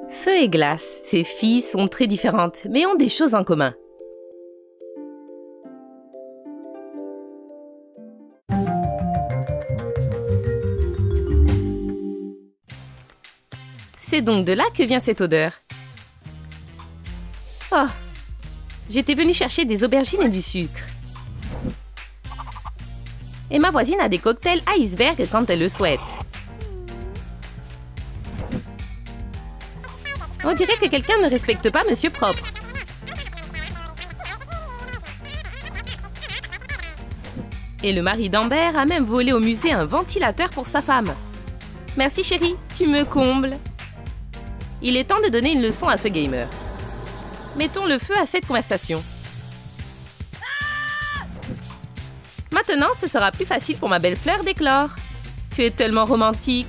Feu et glace, ces filles sont très différentes, mais ont des choses en commun. C'est donc de là que vient cette odeur. Oh, j'étais venue chercher des aubergines et du sucre. Et ma voisine a des cocktails iceberg quand elle le souhaite. On dirait que quelqu'un ne respecte pas Monsieur Propre. Et le mari d'Amber a même volé au musée un ventilateur pour sa femme. Merci chérie, tu me combles. Il est temps de donner une leçon à ce gamer. Mettons le feu à cette conversation. Maintenant, ce sera plus facile pour ma belle fleur d'éclore. Tu es tellement romantique.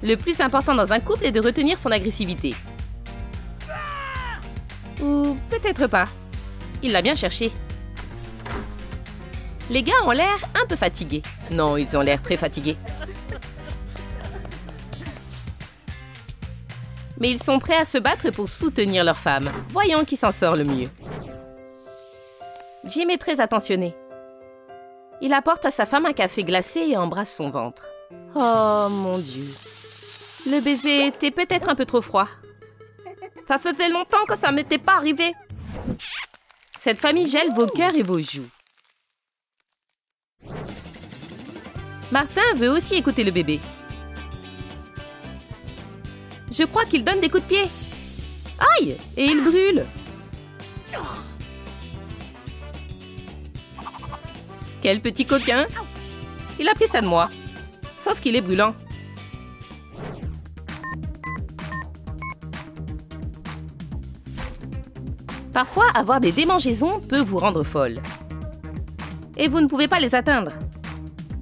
Le plus important dans un couple est de retenir son agressivité. Ou peut-être pas. Il l'a bien cherché. Les gars ont l'air un peu fatigués. Non, ils ont l'air très fatigués. Mais ils sont prêts à se battre pour soutenir leur femme. Voyons qui s'en sort le mieux. Jim est très attentionné. Il apporte à sa femme un café glacé et embrasse son ventre. Oh mon Dieu. Le baiser était peut-être un peu trop froid. Ça faisait longtemps que ça m'était pas arrivé. Cette famille gèle vos cœurs et vos joues. Martin veut aussi écouter le bébé. Je crois qu'il donne des coups de pied. Aïe! Et il brûle. Quel petit coquin! Il a pris ça de moi. Sauf qu'il est brûlant. Parfois, avoir des démangeaisons peut vous rendre folle. Et vous ne pouvez pas les atteindre.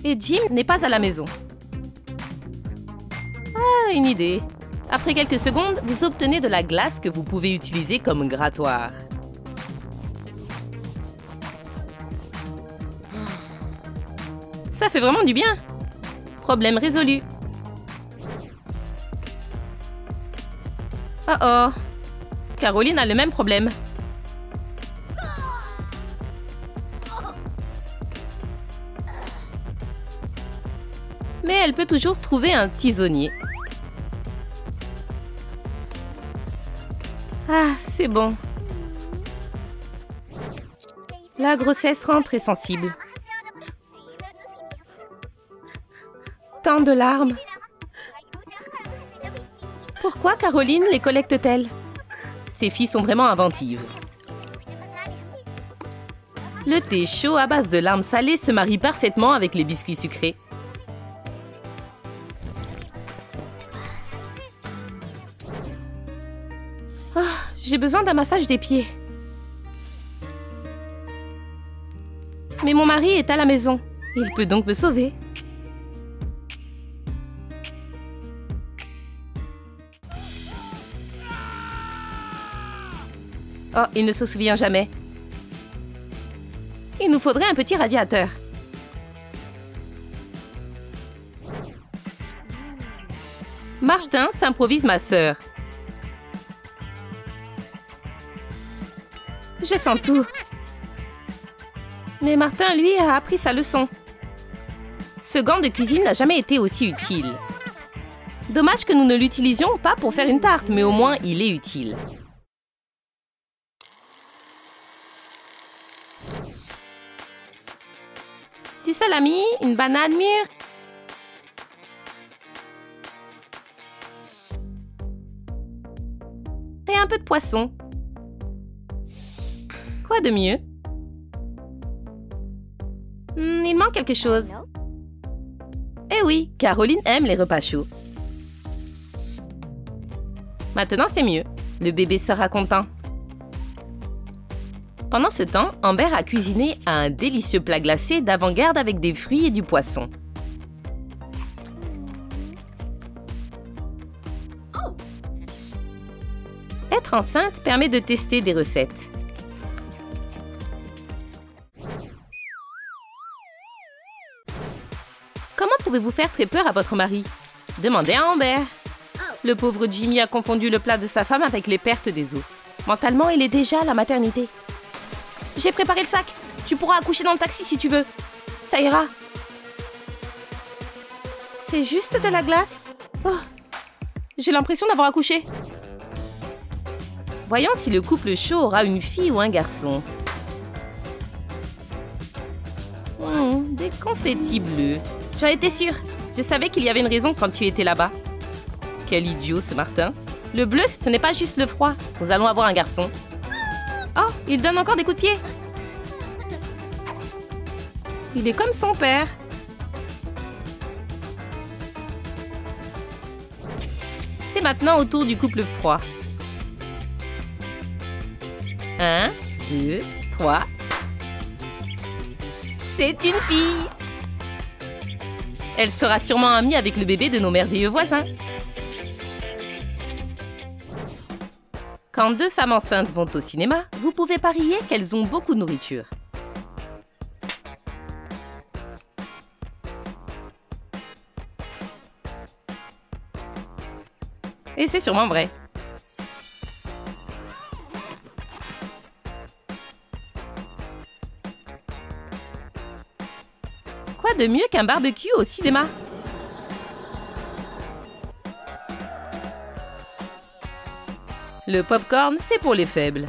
Et Jim n'est pas à la maison. Ah, une idée. Après quelques secondes, vous obtenez de la glace que vous pouvez utiliser comme grattoir. Ça fait vraiment du bien. Problème résolu. Oh oh. Caroline a le même problème. Mais elle peut toujours trouver un tisonnier. Ah, c'est bon. La grossesse rend très sensible. Tant de larmes. Pourquoi Caroline les collecte-t-elle? Ces filles sont vraiment inventives. Le thé chaud à base de larmes salées se marie parfaitement avec les biscuits sucrés. Oh, j'ai besoin d'un massage des pieds. Mais mon mari est à la maison. Il peut donc me sauver. Oh, il ne se souvient jamais. Il nous faudrait un petit radiateur. Martin s'improvise ma sœur. Je sens tout. Mais Martin, lui, a appris sa leçon. Ce gant de cuisine n'a jamais été aussi utile. Dommage que nous ne l'utilisions pas pour faire une tarte, mais au moins il est utile. Du salami, une banane mûre. Et un peu de poisson. Quoi de mieux? Il manque quelque chose. Eh oui, Caroline aime les repas chauds. Maintenant, c'est mieux. Le bébé sera content. Pendant ce temps, Amber a cuisiné un délicieux plat glacé d'avant-garde avec des fruits et du poisson. Être enceinte permet de tester des recettes. Comment pouvez-vous faire très peur à votre mari? Demandez à Amber. Le pauvre Jimmy a confondu le plat de sa femme avec les pertes des os. Mentalement, il est déjà à la maternité. J'ai préparé le sac. Tu pourras accoucher dans le taxi si tu veux. Ça ira. C'est juste de la glace. Oh, j'ai l'impression d'avoir accouché. Voyons si le couple chaud aura une fille ou un garçon. Des confettis bleus. J'en étais sûre. Je savais qu'il y avait une raison quand tu étais là-bas. Quel idiot ce Martin. Le bleu, ce n'est pas juste le froid. Nous allons avoir un garçon. Oh, il donne encore des coups de pied. Il est comme son père. C'est maintenant au tour du couple froid. 1, 2, 3. C'est une fille. Elle sera sûrement amie avec le bébé de nos merveilleux voisins. Quand deux femmes enceintes vont au cinéma, vous pouvez parier qu'elles ont beaucoup de nourriture. Et c'est sûrement vrai. Quoi de mieux qu'un barbecue au cinéma? Le popcorn, c'est pour les faibles.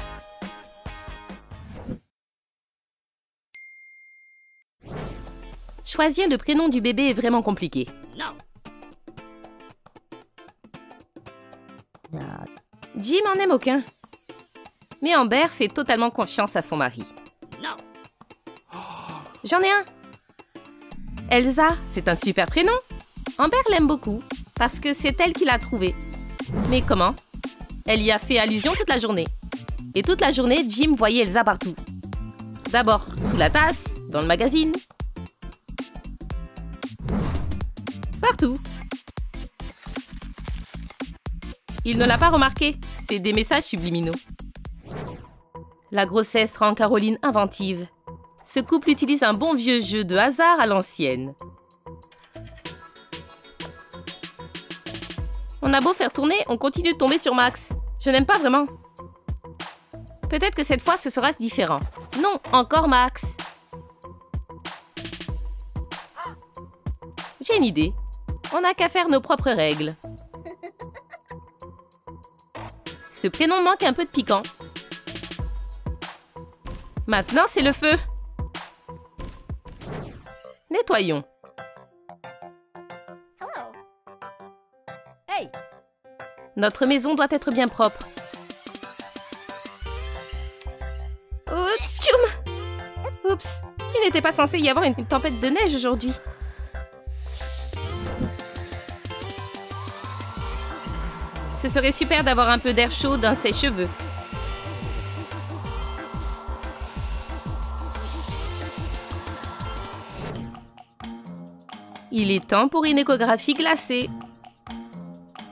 Choisir le prénom du bébé est vraiment compliqué. Non. Jim en aime aucun. Mais Amber fait totalement confiance à son mari. Non. J'en ai un. Elsa, c'est un super prénom. Amber l'aime beaucoup, parce que c'est elle qui l'a trouvé. Mais comment? Elle y a fait allusion toute la journée. Et toute la journée, Jim voyait Elsa partout. D'abord sous la tasse, dans le magazine. Partout. Il ne l'a pas remarqué, c'est des messages subliminaux. La grossesse rend Caroline inventive. Ce couple utilise un bon vieux jeu de hasard à l'ancienne. On a beau faire tourner, on continue de tomber sur Max. Je n'aime pas vraiment. Peut-être que cette fois, ce sera différent. Non, encore Max. J'ai une idée. On n'a qu'à faire nos propres règles. Ce prénom manque un peu de piquant. Maintenant, c'est le feu. Nettoyons. Hey. Notre maison doit être bien propre. Oh, tchoum! Oups, il n'était pas censé y avoir une tempête de neige aujourd'hui. Ce serait super d'avoir un peu d'air chaud dans ses cheveux. Il est temps pour une échographie glacée.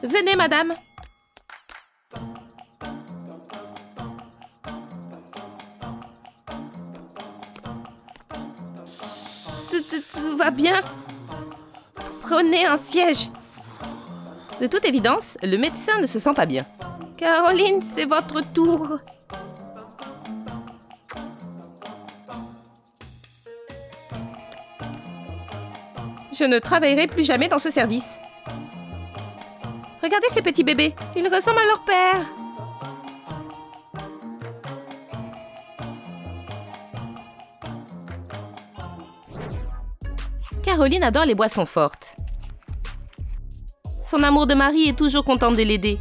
Venez, madame. Tout va bien? Prenez un siège. De toute évidence, le médecin ne se sent pas bien. Caroline, c'est votre tour. Je ne travaillerai plus jamais dans ce service. Regardez ces petits bébés, ils ressemblent à leur père. Caroline adore les boissons fortes. Son amour de mari est toujours content de l'aider.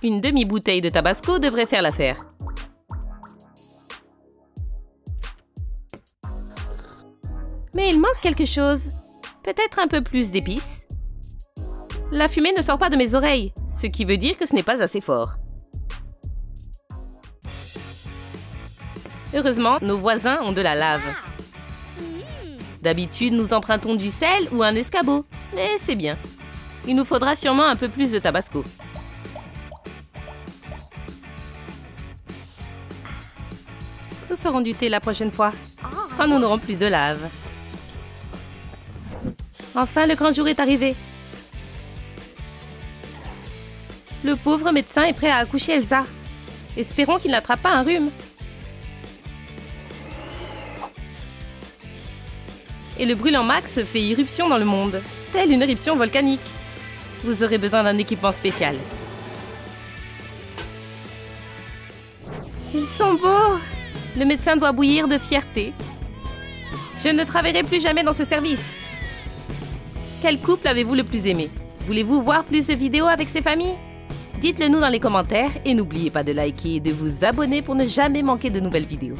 Une demi-bouteille de Tabasco devrait faire l'affaire. Mais il manque quelque chose. Peut-être un peu plus d'épices. La fumée ne sort pas de mes oreilles, ce qui veut dire que ce n'est pas assez fort. Heureusement, nos voisins ont de la lave. D'habitude, nous empruntons du sel ou un escabeau. Mais c'est bien. Il nous faudra sûrement un peu plus de tabasco. Nous ferons du thé la prochaine fois, quand nous n'aurons plus de lave. Enfin, le grand jour est arrivé. Le pauvre médecin est prêt à accoucher Elsa. Espérons qu'il n'attrape pas un rhume. Et le brûlant Max fait irruption dans le monde, telle une éruption volcanique. Vous aurez besoin d'un équipement spécial. Ils sont beaux! Le médecin doit bouillir de fierté. Je ne travaillerai plus jamais dans ce service. Quel couple avez-vous le plus aimé? Voulez-vous voir plus de vidéos avec ces familles? Dites-le nous dans les commentaires et n'oubliez pas de liker et de vous abonner pour ne jamais manquer de nouvelles vidéos.